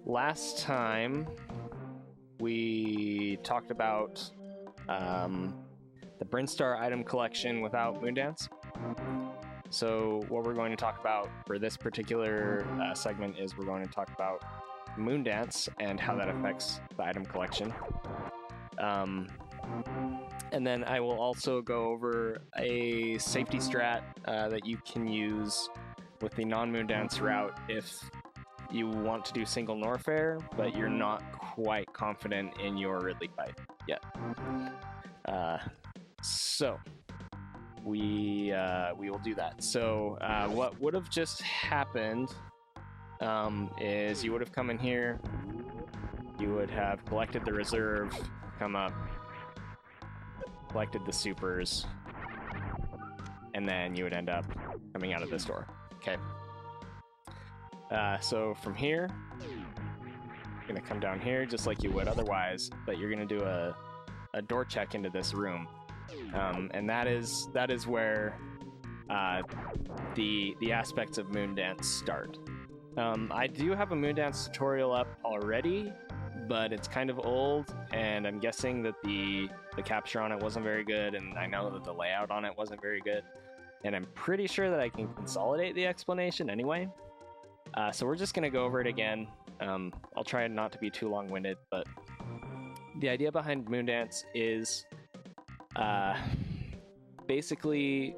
last time we talked about the Brinstar item collection without Moondance. So what we're going to talk about for this particular segment is we're going to talk about Moondance and how that affects the item collection. And then I will also go over a safety strat that you can use with the non-Moondance route if you want to do single Norfair, but you're not quite confident in your Ridley fight yet. So we will do that. So what would have just happened is you would have come in here, you would have collected the reserve, come up, collected the supers, and then you would end up coming out of this door. Okay. So from here, you're gonna come down here just like you would otherwise, but you're gonna do a door check into this room, and that is where the aspects of Moondance start. I do have a Moondance tutorial up already, but it's kind of old, and I'm guessing that the capture on it wasn't very good, and I know that the layout on it wasn't very good, and I'm pretty sure that I can consolidate the explanation anyway. So we're just going to go over it again. I'll try not to be too long-winded, but the idea behind Moondance is basically,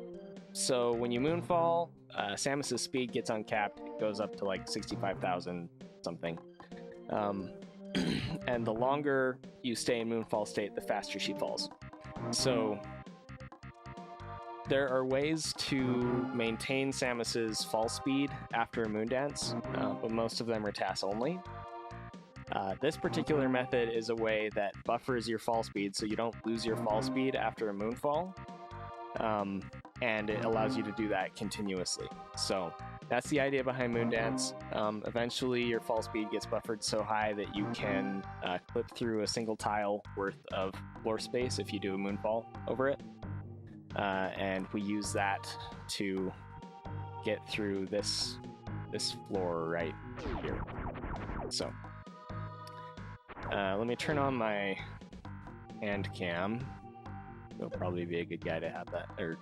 so when you moonfall, Samus's speed gets uncapped. It goes up to like 65,000 something. And the longer you stay in moonfall state, the faster she falls. So there are ways to maintain Samus's fall speed after a Moondance, but most of them are TAS only. This particular method is a way that buffers your fall speed so you don't lose your fall speed after a moonfall, and it allows you to do that continuously. So that's the idea behind Moondance. Eventually your fall speed gets buffered so high that you can clip through a single tile worth of floor space if you do a moonfall over it. And we use that to get through this floor right here. So let me turn on my hand cam. It'll probably be a good guy to have that, or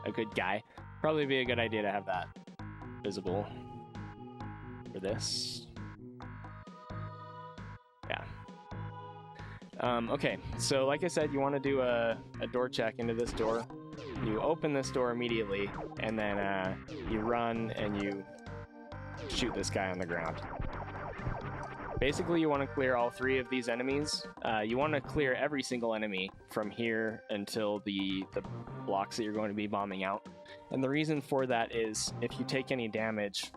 a good guy. Probably be a good idea to have that visible for this. Yeah. Okay, so like I said, you want to do a door check into this door. You open this door immediately, and then you run and you shoot this guy on the ground. Basically, you want to clear all three of these enemies. You want to clear every single enemy from here until the blocks that you're going to be bombing out. And the reason for that is if you take any damage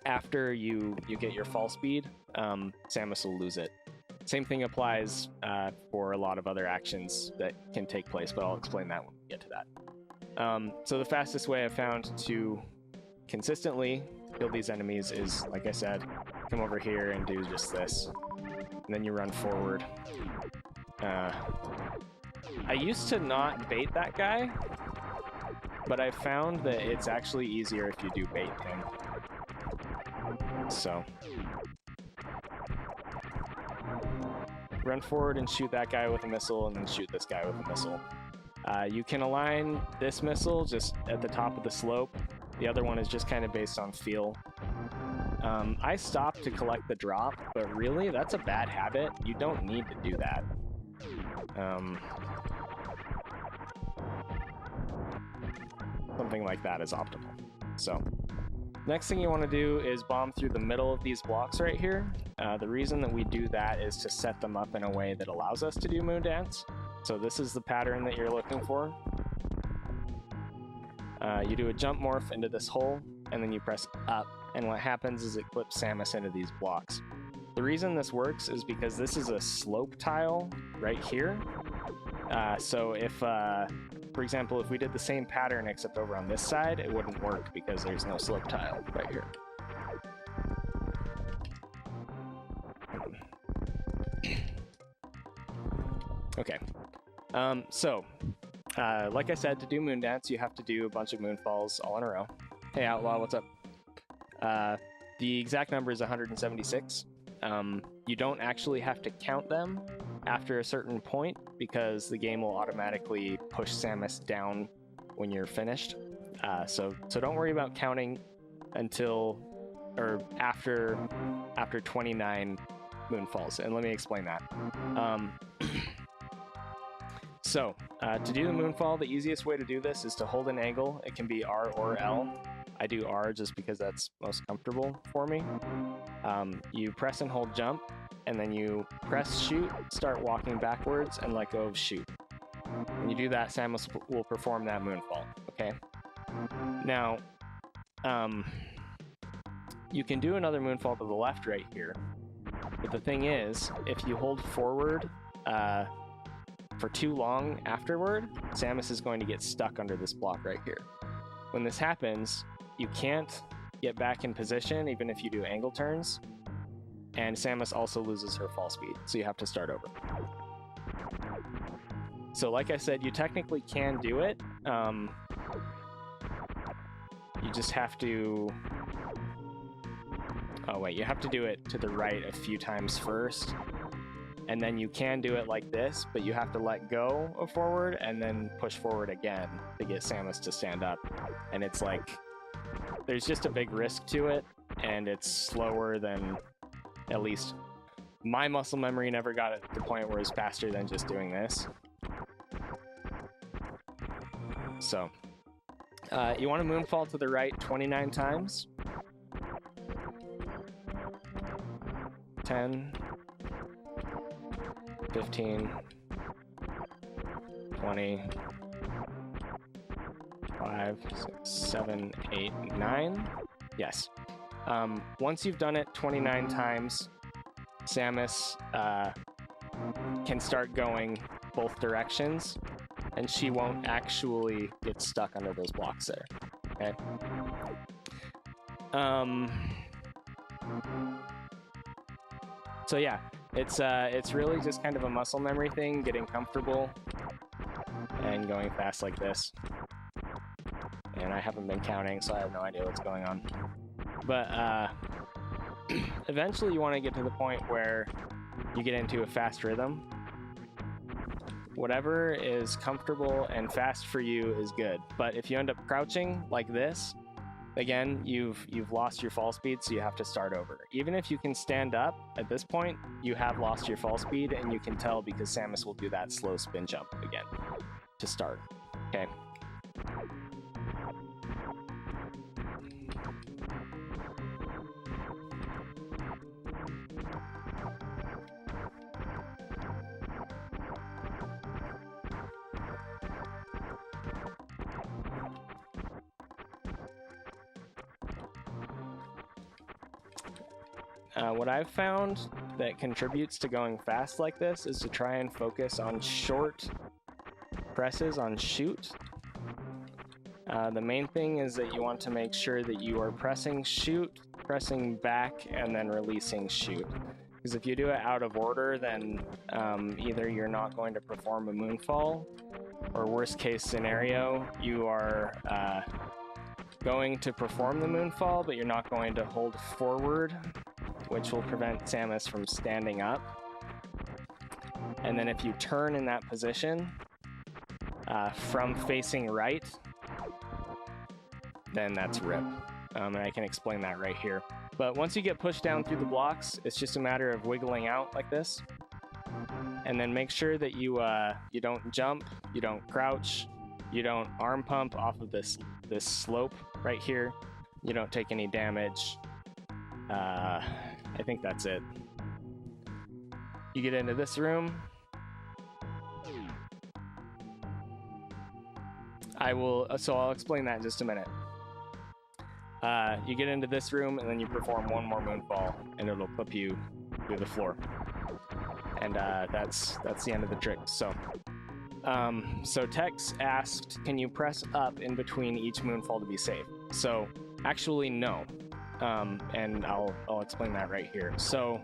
after you get your fall speed, Samus will lose it. Same thing applies for a lot of other actions that can take place, but I'll explain that when we get to that. So the fastest way I've found to consistently kill these enemies is, like I said, come over here and do just this. And then you run forward. I used to not bait that guy, but I found that it's actually easier if you do bait him. So run forward and shoot that guy with a missile, and then shoot this guy with a missile. You can align this missile just at the top of the slope. The other one is just kind of based on feel. I stopped to collect the drop, but really, that's a bad habit. You don't need to do that. Something like that is optimal. So, next thing you want to do is bomb through the middle of these blocks right here. The reason that we do that is to set them up in a way that allows us to do Moondance. So this is the pattern that you're looking for. You do a jump morph into this hole, and then you press up, and what happens is it clips Samus into these blocks. The reason this works is because this is a slope tile right here. So if, for example, if we did the same pattern except over on this side, it wouldn't work because there's no slope tile right here. Okay, like I said, to do Moondance, you have to do a bunch of moonfalls all in a row. Hey Outlaw, what's up? The exact number is 176. You don't actually have to count them after a certain point because the game will automatically push Samus down when you're finished. So don't worry about counting until or after 29 moonfalls, and let me explain that. So to do the moonfall, the easiest way to do this is to hold an angle. It can be R or L. I do R just because that's most comfortable for me. You press and hold jump, and then you press shoot, start walking backwards, and let go of shoot. When you do that, Samus will perform that moonfall, okay? Now, you can do another moonfall to the left right here, but the thing is, if you hold forward for too long afterward, Samus is going to get stuck under this block right here. When this happens, you can't get back in position even if you do angle turns, and Samus also loses her fall speed, so you have to start over. So like I said, you technically can do it. You just have to... Oh wait, you have to do it to the right a few times first, and then you can do it like this, but you have to let go of forward and then push forward again to get Samus to stand up. And it's like, there's just a big risk to it, and it's slower than, at least my muscle memory never got it to the point where it's faster than just doing this. So, you want to moonfall to the right 29 times. 10, 15, 20, 5, 6, 7, 8, 9. Yes. Once you've done it 29 times, Samus can start going both directions, and she won't actually get stuck under those blocks there. Okay. So yeah, it's really just kind of a muscle memory thing, getting comfortable and going fast like this. And I haven't been counting, so I have no idea what's going on. But eventually you want to get to the point where you get into a fast rhythm. Whatever is comfortable and fast for you is good. But if you end up crouching like this, again, you've lost your fall speed, so you have to start over. Even if you can stand up, at this point, you have lost your fall speed, and you can tell because Samus will do that slow spin jump again to start, okay? What I've found that contributes to going fast like this is to try and focus on short presses on shoot. The main thing is that you want to make sure that you are pressing shoot, pressing back, and then releasing shoot. Because if you do it out of order, then either you're not going to perform a moonfall, or worst case scenario, you are going to perform the moonfall, but you're not going to hold forward, which will prevent Samus from standing up. And then if you turn in that position from facing right, then that's RIP. And I can explain that right here. But once you get pushed down through the blocks, it's just a matter of wiggling out like this. And then make sure that you don't jump, you don't crouch, you don't arm pump off of this slope right here. You don't take any damage. I think that's it. You get into this room. So I'll explain that in just a minute. You get into this room, and then you perform one more moonfall, and it'll clip you through the floor. And that's the end of the trick. So Tex asked, can you press up in between each moonfall to be safe? So actually, no. And I'll explain that right here. So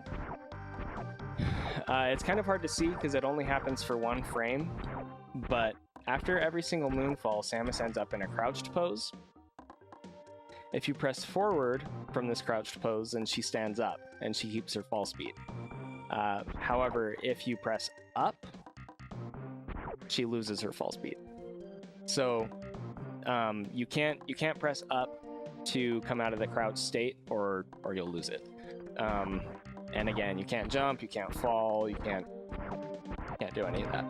it's kind of hard to see because it only happens for one frame, but after every single moonfall, Samus ends up in a crouched pose. If you press forward from this crouched pose, then she stands up and she keeps her fall speed. However, if you press up, she loses her fall speed. So you can't press up to come out of the crouch state, or you'll lose it. And again, you can't jump, you can't fall, you can't do any of that.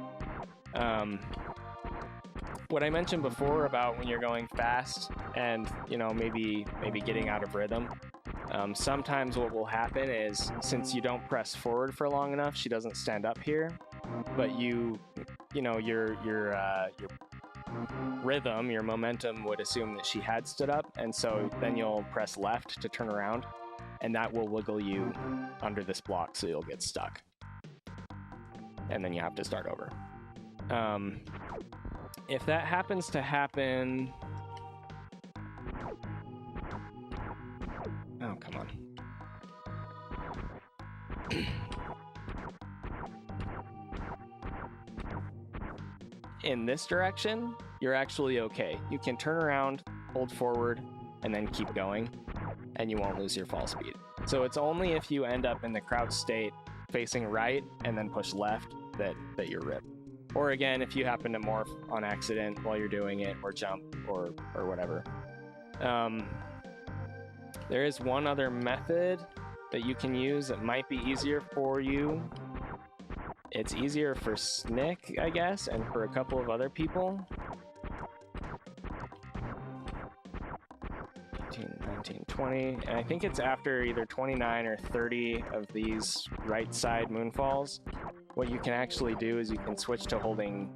What I mentioned before about when you're going fast and, you know, maybe getting out of rhythm, sometimes what will happen is, since you don't press forward for long enough, she doesn't stand up here, but you know, your rhythm, your momentum would assume that she had stood up, and so then you'll press left to turn around, and that will wiggle you under this block, so you'll get stuck. And then you have to start over. If that happens to happen... Oh, come on. In this direction, you're actually okay. You can turn around, hold forward, and then keep going, and you won't lose your fall speed. So it's only if you end up in the crouch state facing right and then push left that you're ripped. Or again, if you happen to morph on accident while you're doing it, or jump, or whatever. There is one other method that you can use that might be easier for you. It's easier for Snick, I guess, and for a couple of other people. 18, 19, 20, and I think it's after either 29 or 30 of these right side moonfalls. What you can actually do is you can switch to holding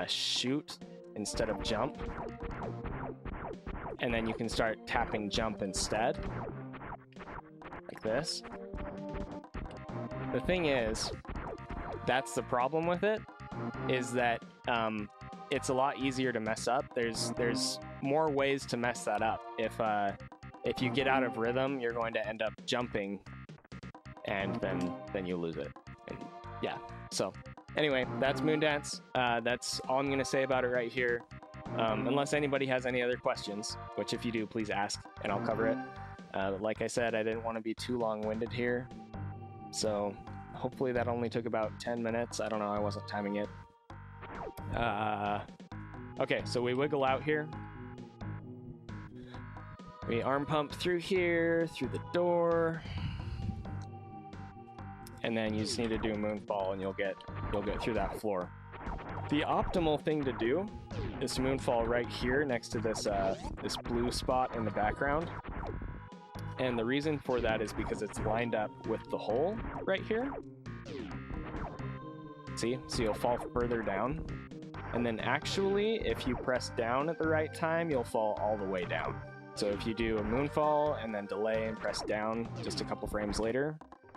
shoot instead of jump, and then you can start tapping jump instead, like this. The thing is, that's the problem with it, is that it's a lot easier to mess up. There's more ways to mess that up. If you get out of rhythm, you're going to end up jumping, and then you lose it. And yeah. So anyway, that's Moondance. That's all I'm going to say about it right here. Unless anybody has any other questions, which if you do, please ask and I'll cover it. Like I said, I didn't want to be too long-winded here. So hopefully that only took about 10 minutes. I don't know, I wasn't timing it. Okay, so we wiggle out here. We arm pump through here, through the door. And then you just need to do a moonfall and you'll get through that floor. The optimal thing to do is to moonfall right here next to this this blue spot in the background. And the reason for that is because it's lined up with the hole right here. See? So you'll fall further down. And then actually, if you press down at the right time, you'll fall all the way down. So if you do a moonfall and then delay and press down just a couple frames later,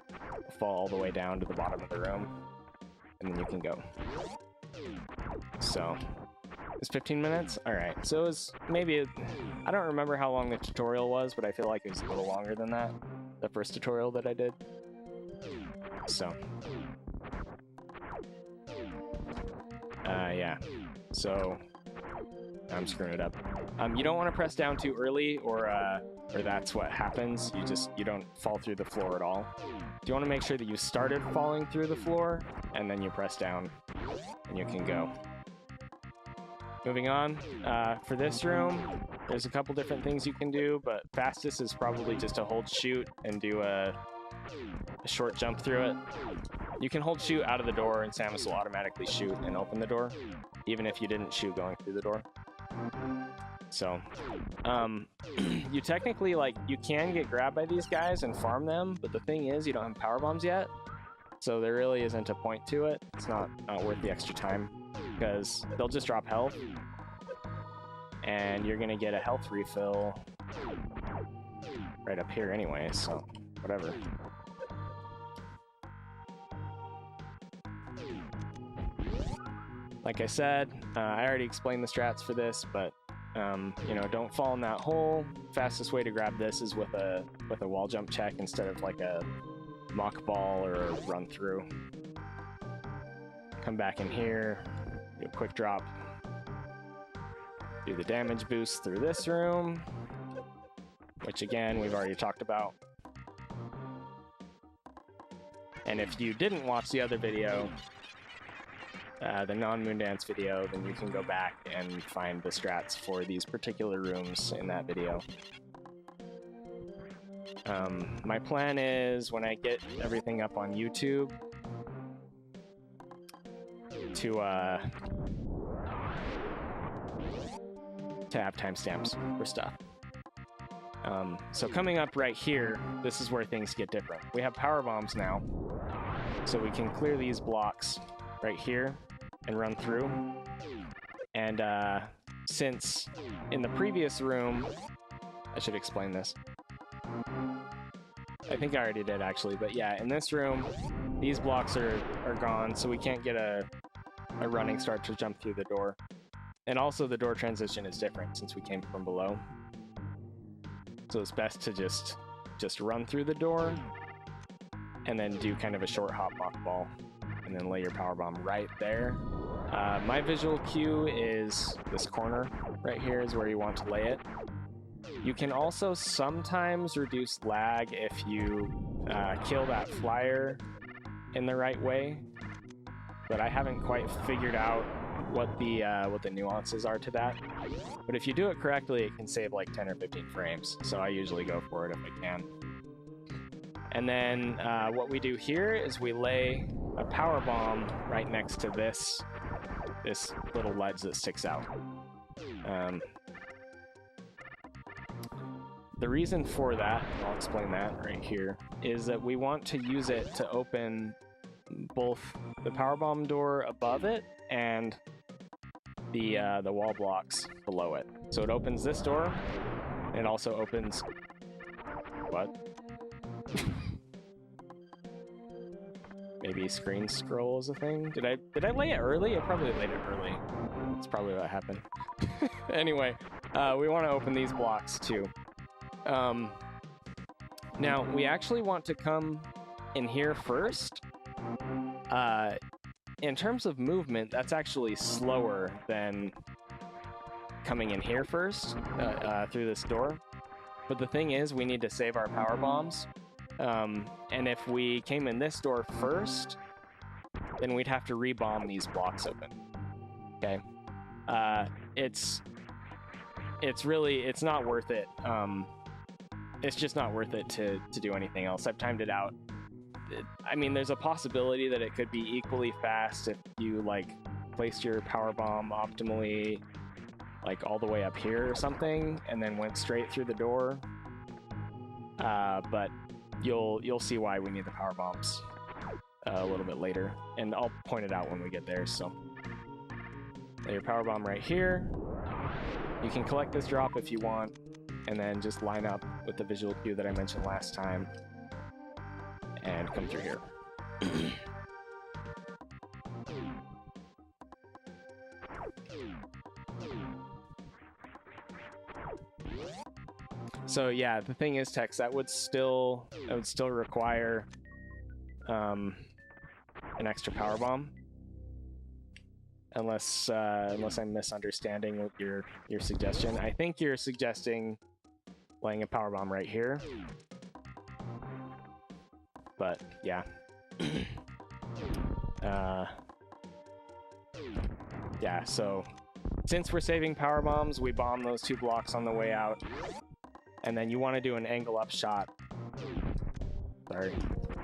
you'll fall all the way down to the bottom of the room. And then you can go. So, it's 15 minutes? Alright, so it was maybe, I don't remember how long the tutorial was, but I feel like it was a little longer than that, the first tutorial that I did. So. Yeah. So, I'm screwing it up. You don't want to press down too early, or that's what happens. You don't fall through the floor at all. You want to make sure that you started falling through the floor, and then you press down, and you can go. Moving on, for this room, there's a couple different things you can do, but fastest is probably just to hold shoot and do a short jump through it. You can hold shoot out of the door, and Samus will automatically shoot and open the door, even if you didn't shoot going through the door. So, you technically, you can get grabbed by these guys and farm them, but the thing is, you don't have power bombs yet, so there really isn't a point to it. It's not worth the extra time, because they'll just drop health, and you're gonna get a health refill right up here anyway, so whatever. Like I said, I already explained the strats for this, but you know, don't fall in that hole. Fastest way to grab this is with a wall jump check instead of like a mock ball or a run through. Come back in here, do a quick drop, do the damage boost through this room, which again, we've already talked about. And if you didn't watch the other video, the non-Moondance video, then you can go back and find the strats for these particular rooms in that video. My plan is, when I get everything up on YouTube, to have timestamps for stuff. So coming up right here, this is where things get different. We have power bombs now, so we can clear these blocks right here and run through. And since in the previous room, I should explain this. I think I already did actually, but yeah, in this room, these blocks are gone, so we can't get a running start to jump through the door. And also the door transition is different since we came from below. So it's best to just run through the door and then do kind of a short hop mockball and then lay your power bomb right there. My visual cue is this corner right here is where you want to lay it. You can also sometimes reduce lag if you kill that flyer in the right way, but I haven't quite figured out what the nuances are to that. But if you do it correctly, it can save like 10 or 15 frames, so I usually go for it if I can. And then what we do here is we lay a power bomb right next to this little ledge that sticks out. The reason for that, and I'll explain that right here, is that we want to use it to open both the power bomb door above it and the wall blocks below it. So it opens this door, and it also opens... What? Maybe screen scroll is a thing? Did I lay it early? I probably laid it early. That's probably what happened. Anyway, we want to open these blocks too. Now, we actually want to come in here first. In terms of movement, that's actually slower than coming in here first, through this door. But the thing is, we need to save our power bombs. And if we came in this door first, then we'd have to rebomb these blocks open. Okay? It's not worth it. It's just not worth it to do anything else. I've timed it out. I mean, there's a possibility that it could be equally fast if you, like, placed your power bomb optimally, like, all the way up here or something, and then went straight through the door. But you'll see why we need the power bombs a little bit later, and I'll point it out when we get there. So, lay your power bomb right here. You can collect this drop if you want, and then just line up with the visual cue that I mentioned last time, and come through here. So yeah, the thing is, Tex, that would still require an extra power bomb, unless I'm misunderstanding what your suggestion. I think you're suggesting laying a power bomb right here, but yeah. Yeah, so since we're saving power bombs, we bomb those two blocks on the way out, and then you want to do an angle up shot. Sorry.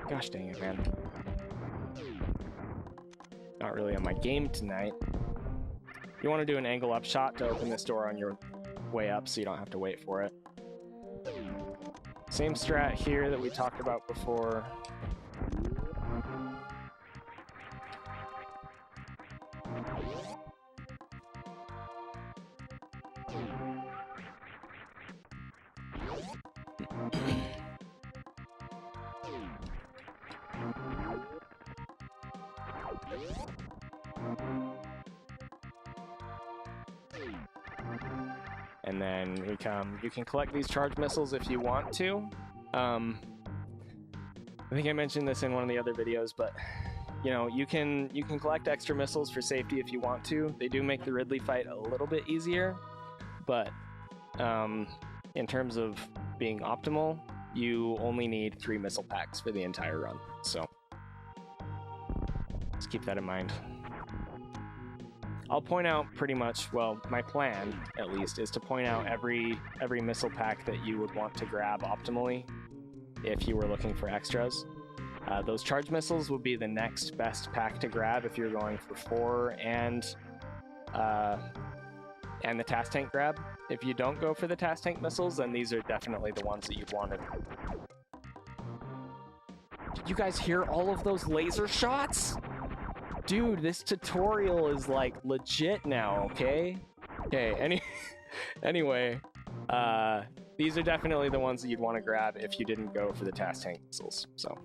Gosh dang it, man. Not really on my game tonight. You want to do an angle up shot to open this door on your way up so you don't have to wait for it. Same strat here that we talked about before. And then we come, you can collect these charge missiles if you want to. I think I mentioned this in one of the other videos, but you know, you can collect extra missiles for safety if you want to. They do make the Ridley fight a little bit easier, but in terms of being optimal, you only need 3 missile packs for the entire run. So just keep that in mind. I'll point out pretty much, well, my plan, at least, is to point out every missile pack that you would want to grab optimally if you were looking for extras. Those charge missiles would be the next best pack to grab if you're going for 4 and the TAS tank grab. If you don't go for the TAS tank missiles, then these are definitely the ones that you'd wanted. Did you guys hear all of those laser shots? Dude, this tutorial is like legit now, okay? Okay, anyway, these are definitely the ones that you'd want to grab if you didn't go for the TAS tank missiles, so.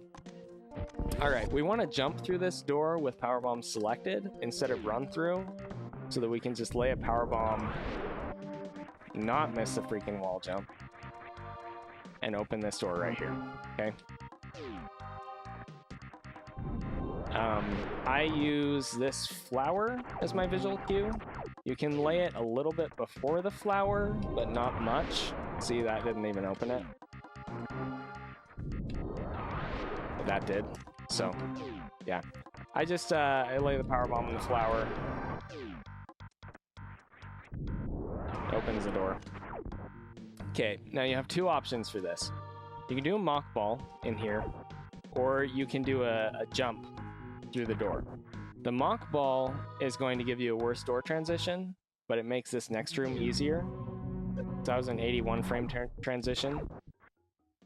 Alright, we want to jump through this door with power bombs selected instead of run through, so that we can just lay a power bomb, not miss the freaking wall jump, and open this door right here, okay? I use this flower as my visual cue. You can lay it a little bit before the flower, but not much. See, that didn't even open it. But that did. So, yeah. I just I lay the power bomb in the flower. Opens the door. Okay, now you have 2 options for this. You can do a mock ball in here, or you can do a jump through the door. The mock ball is going to give you a worse door transition, but it makes this next room easier. So that was an 81 frame transition.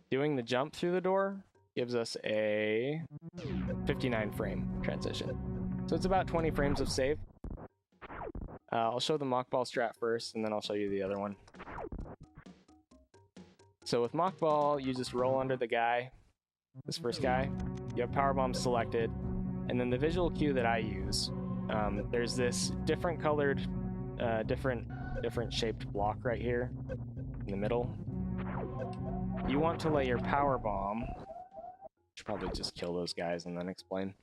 Doing the jump through the door gives us a 59 frame transition. So it's about 20 frames of save. I'll show the mock ball strat first, and then I'll show you the other one. So with mock ball, you just roll under the guy, this first guy. You have power bomb selected, and then the visual cue that I use, there's this different colored, different shaped block right here in the middle. You want to lay your power bomb. Should probably just kill those guys and then explain.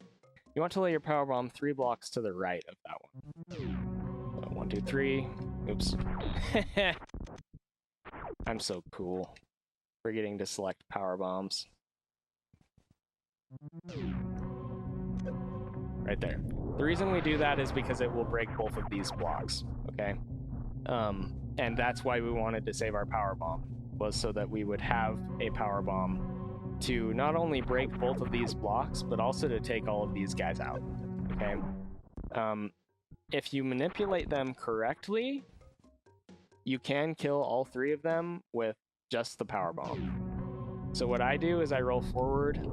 You want to lay your power bomb 3 blocks to the right of that one. So 1, 2, 3. Oops. I'm so cool. Forgetting to select power bombs. Right there. The reason we do that is because it will break both of these blocks, okay? And that's why we wanted to save our power bomb, was so that we would have a power bomb to not only break both of these blocks, but also to take all of these guys out, okay? If you manipulate them correctly, you can kill all 3 of them with just the power bomb. So what I do is I roll forward,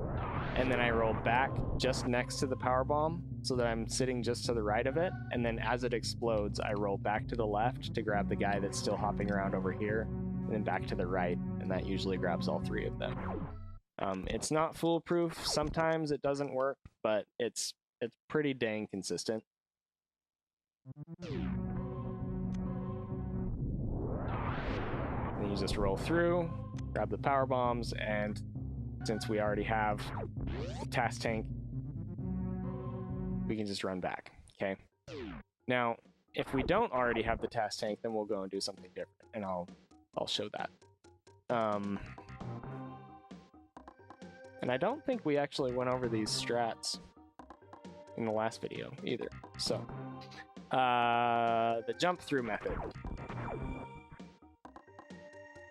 and then I roll back just next to the power bomb so that I'm sitting just to the right of it, and then as it explodes, I roll back to the left to grab the guy that's still hopping around over here, and then back to the right, and that usually grabs all 3 of them. It's not foolproof. Sometimes it doesn't work, but it's pretty dang consistent. And you just roll through, grab the power bombs, and since we already have the TAS tank, we can just run back, okay? Now, if we don't already have the TAS tank, then we'll go and do something different, and I'll show that. And I don't think we actually went over these strats in the last video either. So, the jump through method.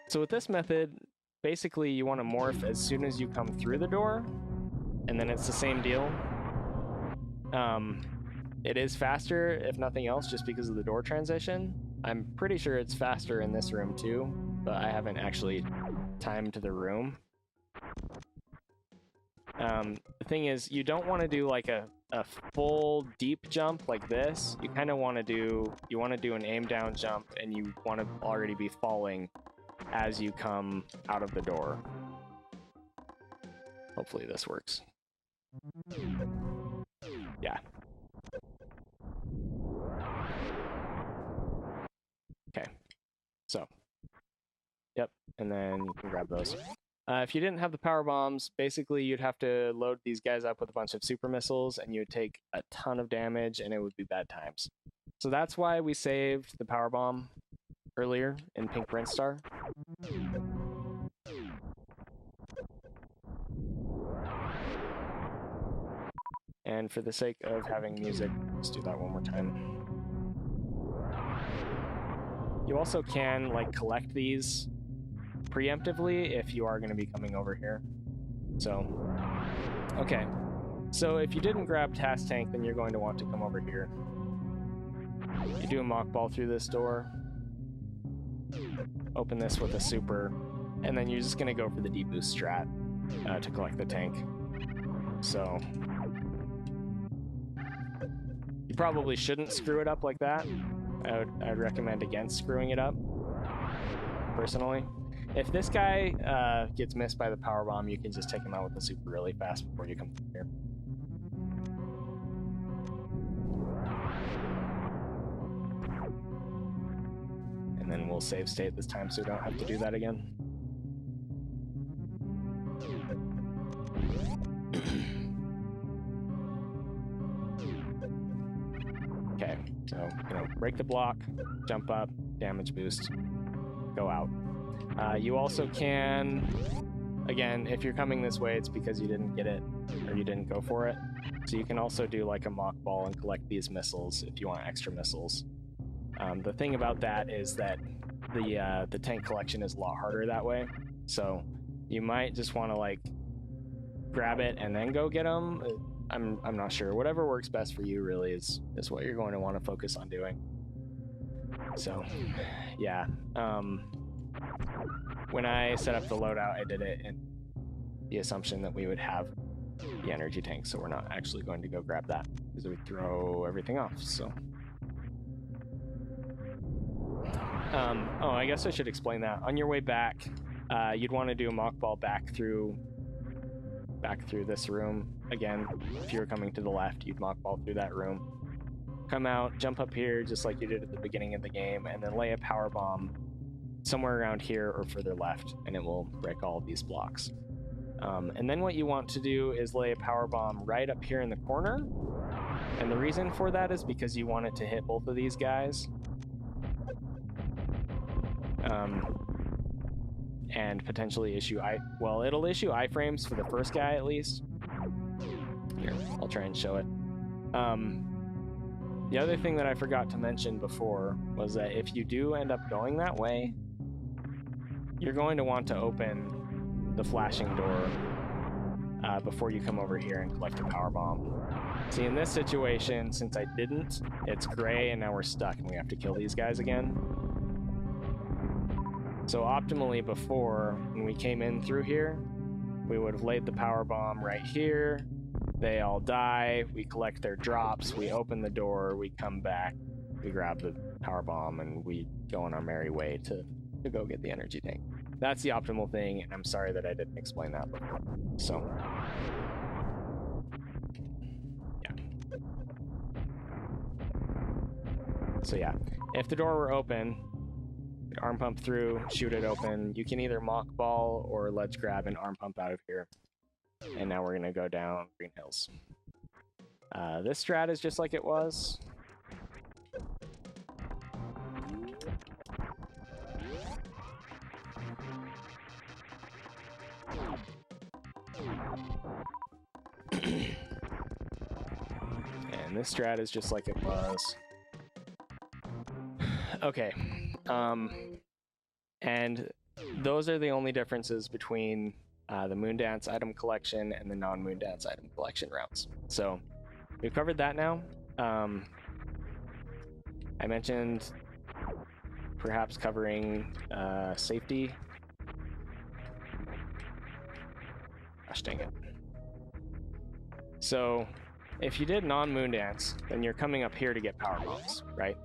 So with this method, basically you want to morph as soon as you come through the door, and then it's the same deal. It is faster, if nothing else, just because of the door transition. I'm pretty sure it's faster in this room too, but I haven't actually timed the room. The thing is, you don't want to do like a full deep jump like this. You kind of want to do, an aim down jump, and you want to already be falling as you come out of the door. Hopefully this works. Yeah. Okay. So. Yep, and then you can grab those. If you didn't have the power bombs, basically you'd have to load these guys up with a bunch of super missiles, and you would take a ton of damage, and it would be bad times. So that's why we saved the power bomb earlier in Pink Brinstar. And for the sake of having music, let's do that one more time. You also can like collect these preemptively if you are going to be coming over here. So, okay. So if you didn't grab Tacotank, then you're going to want to come over here. You do a mock ball through this door. Open this with a super, and then you're just going to go for the deep boost strat to collect the tank. So you probably shouldn't screw it up like that. I'd recommend against screwing it up, personally. If this guy gets missed by the power bomb, you can just take him out with the super really fast before you come through here. And then we'll save state this time so we don't have to do that again. Okay, so break the block, jump up, damage boost, go out. You also can, again, if you're coming this way, it's because you didn't get it or you didn't go for it. So you can also do like a mock ball and collect these missiles if you want extra missiles. The thing about that is that the tank collection is a lot harder that way. So you might just want to like grab it and then go get them. I'm not sure. Whatever works best for you really is what you're going to want to focus on doing. So yeah. When I set up the loadout, I did it in the assumption that we would have the energy tank, so we're not actually going to go grab that because it would throw everything off. So oh, I guess I should explain that. On your way back, you'd want to do a mock ball back through this room. Again, if you were coming to the left, you'd mock ball through that room. Come out, jump up here just like you did at the beginning of the game, and then lay a power bomb somewhere around here or further left, and it will break all of these blocks. And then what you want to do is lay a power bomb right up here in the corner. And the reason for that is because you want it to hit both of these guys. And potentially issue it'll issue iframes for the first guy at least. Here, I'll try and show it. The other thing that I forgot to mention before was that if you do end up going that way, you're going to want to open the flashing door before you come over here and collect a power bomb. See, in this situation, since I didn't, it's gray and now we're stuck and we have to kill these guys again. So optimally before, when we came in through here, we would have laid the power bomb right here. They all die, we collect their drops, we open the door, we come back, we grab the power bomb, and we go on our merry way to go get the energy tank. That's the optimal thing, and I'm sorry that I didn't explain that before. So, yeah. So yeah, if the door were open, arm pump through, shoot it open. You can either mock ball or ledge grab and arm pump out of here. And now we're gonna go down Green Hills. This strat is just like it was. And this strat is just like it was. Okay. And those are the only differences between the Moondance item collection and the non-Moondance item collection routes. So we've covered that now. I mentioned perhaps covering safety. Gosh dang it. So if you did non-Moondance, then you're coming up here to get power bombs, right?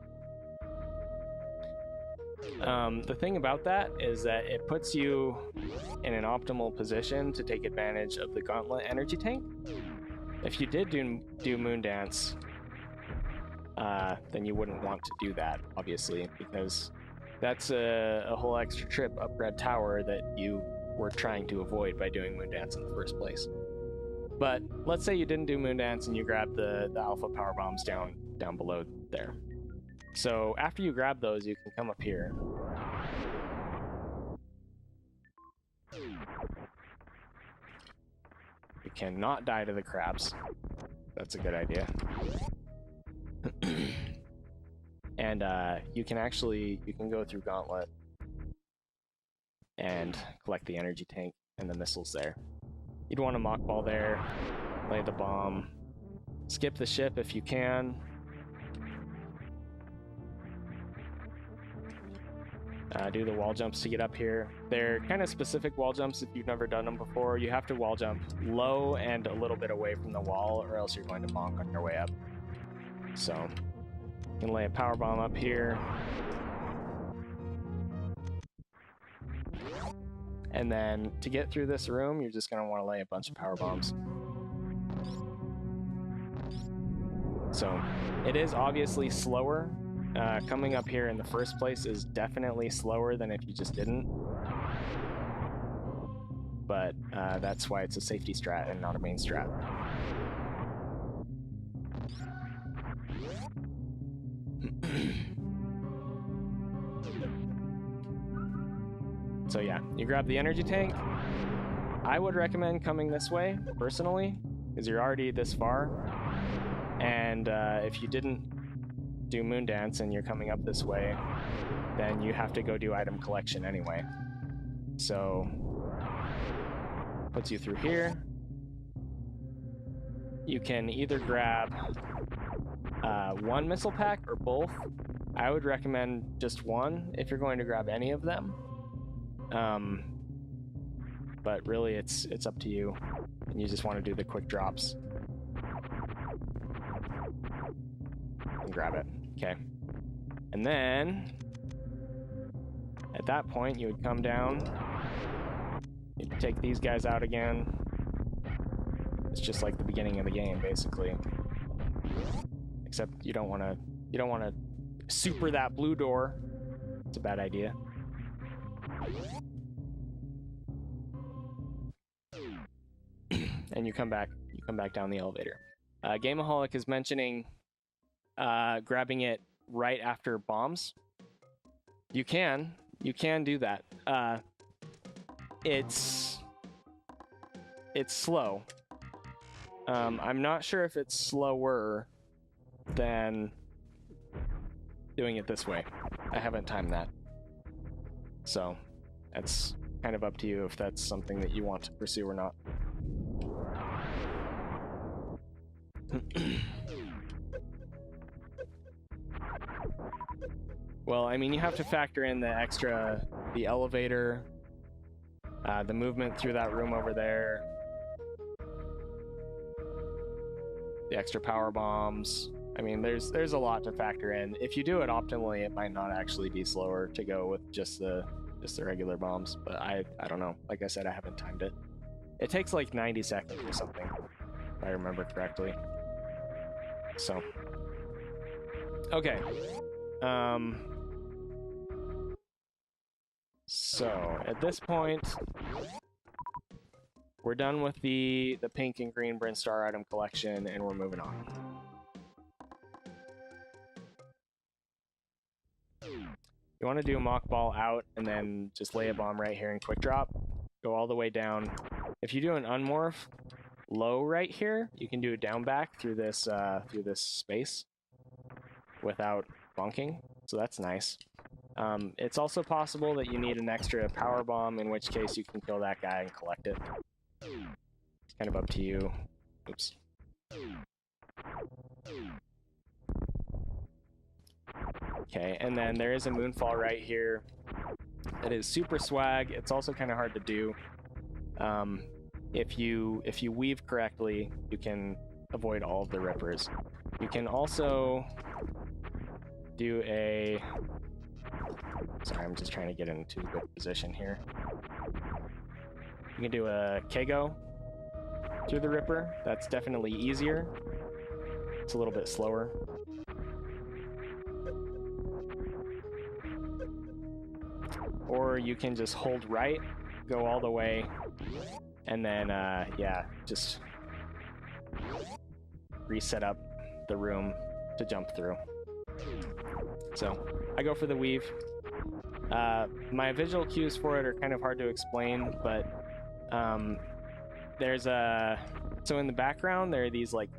The thing about that is that it puts you in an optimal position to take advantage of the Gauntlet energy tank. If you did do Moondance, then you wouldn't want to do that, obviously, because that's a whole extra trip up Red Tower that you were trying to avoid by doing Moondance in the first place. But let's say you didn't do Moondance and you grabbed the alpha power bombs down below there. So after you grab those, you can come up here. You cannot die to the crabs. That's a good idea. And you can go through Gauntlet and collect the energy tank and the missiles there. You'd want to mock ball there, lay the bomb, skip the ship if you can. Do the wall jumps to get up here. They're kind of specific wall jumps if you've never done them before. You have to wall jump low and a little bit away from the wall, or else you're going to bonk on your way up. So, you can lay a power bomb up here. And then, to get through this room, you're just going to want to lay a bunch of power bombs. So, it is obviously slower. Coming up here in the first place is definitely slower than if you just didn't. But that's why it's a safety strat and not a main strat. So yeah, you grab the energy tank. I would recommend coming this way, personally, because you're already this far. And if you didn't do Moondance and you're coming up this way, then you have to go do item collection anyway. So, puts you through here. You can either grab one missile pack or both. I would recommend just one if you're going to grab any of them. But really it's up to you, and you just want to do the quick drops and grab it. Okay. And then at that point you would come down, you'd take these guys out again. It's just like the beginning of the game basically, except you don't want to super that blue door. It's a bad idea. And you come back down the elevator. Gameaholic is mentioning grabbing it right after bombs. You can do that. It's slow. I'm not sure if it's slower than doing it this way. I haven't timed that. So that's kind of up to you if that's something that you want to pursue or not. Well, I mean, you have to factor in the elevator, the movement through that room over there, the extra power bombs. I mean, there's a lot to factor in. If you do it optimally, it might not actually be slower to go with just the regular bombs, but I don't know. Like I said, I haven't timed it. It takes like 90 seconds or something, if I remember correctly. So, okay. So at this point, we're done with the pink and green Brinstar item collection, and we're moving on. You want to do a mock ball out and then just lay a bomb right here and quick drop. Go all the way down. If you do an unmorph low right here, you can do a down back through this space without bonking. So that's nice. It's also possible that you need an extra power bomb, in which case you can kill that guy and collect it. It's kind of up to you. Oops. Okay, and then there is a moonfall right here. It is super swag. It's also kind of hard to do. If you weave correctly, you can avoid all of the rippers. You can also do a... Sorry, I'm just trying to get into a good position here. You can do a Kego through the ripper. That's definitely easier. It's a little bit slower. Or you can just hold right, go all the way, and then, yeah, just reset up the room to jump through. So I go for the weave. My visual cues for it are kind of hard to explain, but there's a... So in the background, there are these like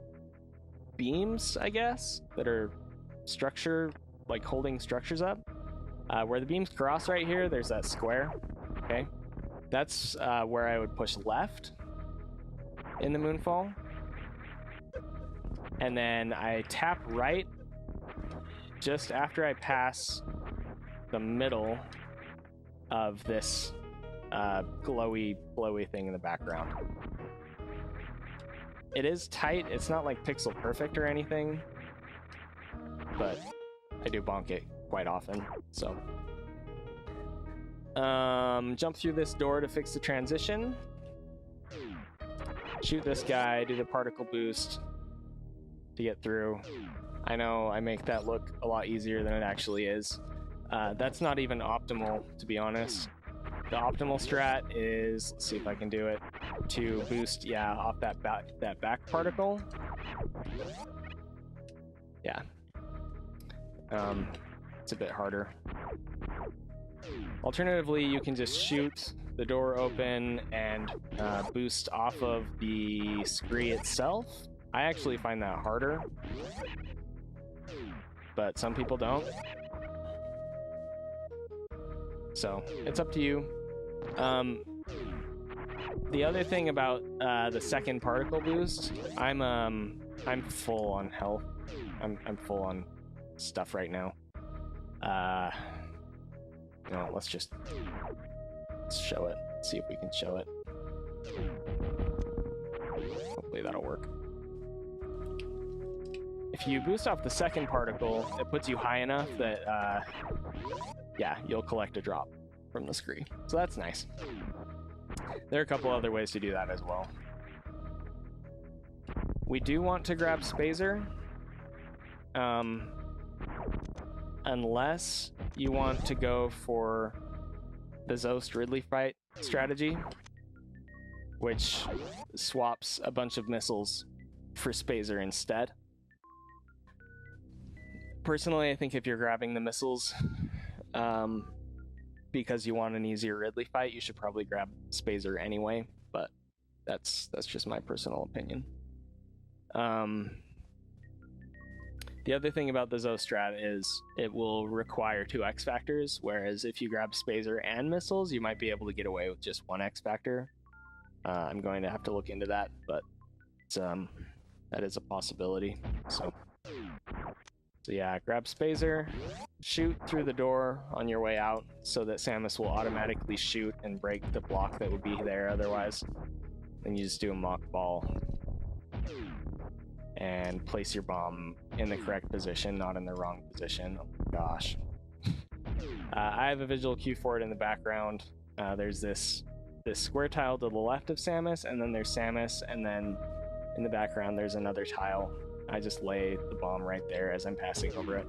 beams, I guess, that are like holding structures up. Where the beams cross right here, there's that square. Okay, that's where I would push left in the moonfall, and then I tap right just after I pass the middle of this glowy thing in the background. It is tight. It's not like pixel perfect or anything, but I do bonk it quite often. So jump through this door to fix the transition. Shoot this guy, do the particle boost to get through. I know I make that look a lot easier than it actually is. That's not even optimal, to be honest. The optimal strat is, let's see if I can do it, to boost, off that back particle. Yeah. It's a bit harder. Alternatively, you can just shoot the door open and boost off of the Skree itself. I actually find that harder, but some people don't. So it's up to you. The other thing about the second particle boost, I'm full on health. I'm full on stuff right now. Let's show it. See if we can show it. Hopefully that'll work. If you boost off the second particle, it puts you high enough that you'll collect a drop from the Skree. So that's nice. There are a couple other ways to do that as well. We do want to grab Spazer, unless you want to go for the Zost Ridley fight strategy, which swaps a bunch of missiles for Spazer instead. Personally, I think if you're grabbing the missiles because you want an easier Ridley fight, you should probably grab Spazer anyway, but that's just my personal opinion. The other thing about the Zo strat is it will require 2 X Factors, whereas if you grab Spazer and missiles, you might be able to get away with just 1 X Factor. I'm going to have to look into that, but that is a possibility. So yeah, grab Spazer, shoot through the door on your way out so that Samus will automatically shoot and break the block that would be there otherwise. Then you just do a mock ball and place your bomb in the correct position, not in the wrong position. Oh my gosh. I have a visual cue for it in the background. There's this square tile to the left of Samus, and then there's Samus, and then in the background there's another tile. I just lay the bomb right there as I'm passing over it.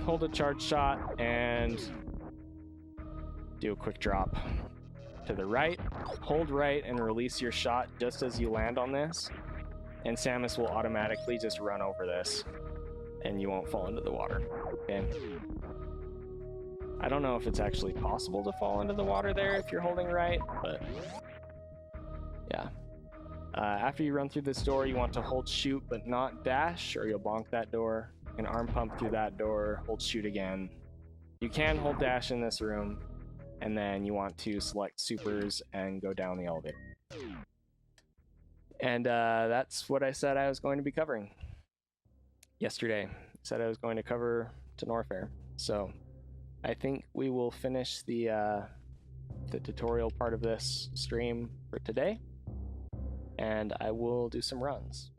Hold a charge shot and do a quick drop to the right. Hold right and release your shot just as you land on this, and Samus will automatically just run over this and you won't fall into the water. Okay. I don't know if it's actually possible to fall into the water there if you're holding right, but yeah. After you run through this door, you want to hold shoot but not dash, or you'll bonk that door. You can arm pump through that door, hold shoot again. You can hold dash in this room, and then you want to select supers and go down the elevator. And that's what I said I was going to be covering yesterday. I said I was going to cover to Norfair. So I think we will finish the tutorial part of this stream for today, and I will do some runs.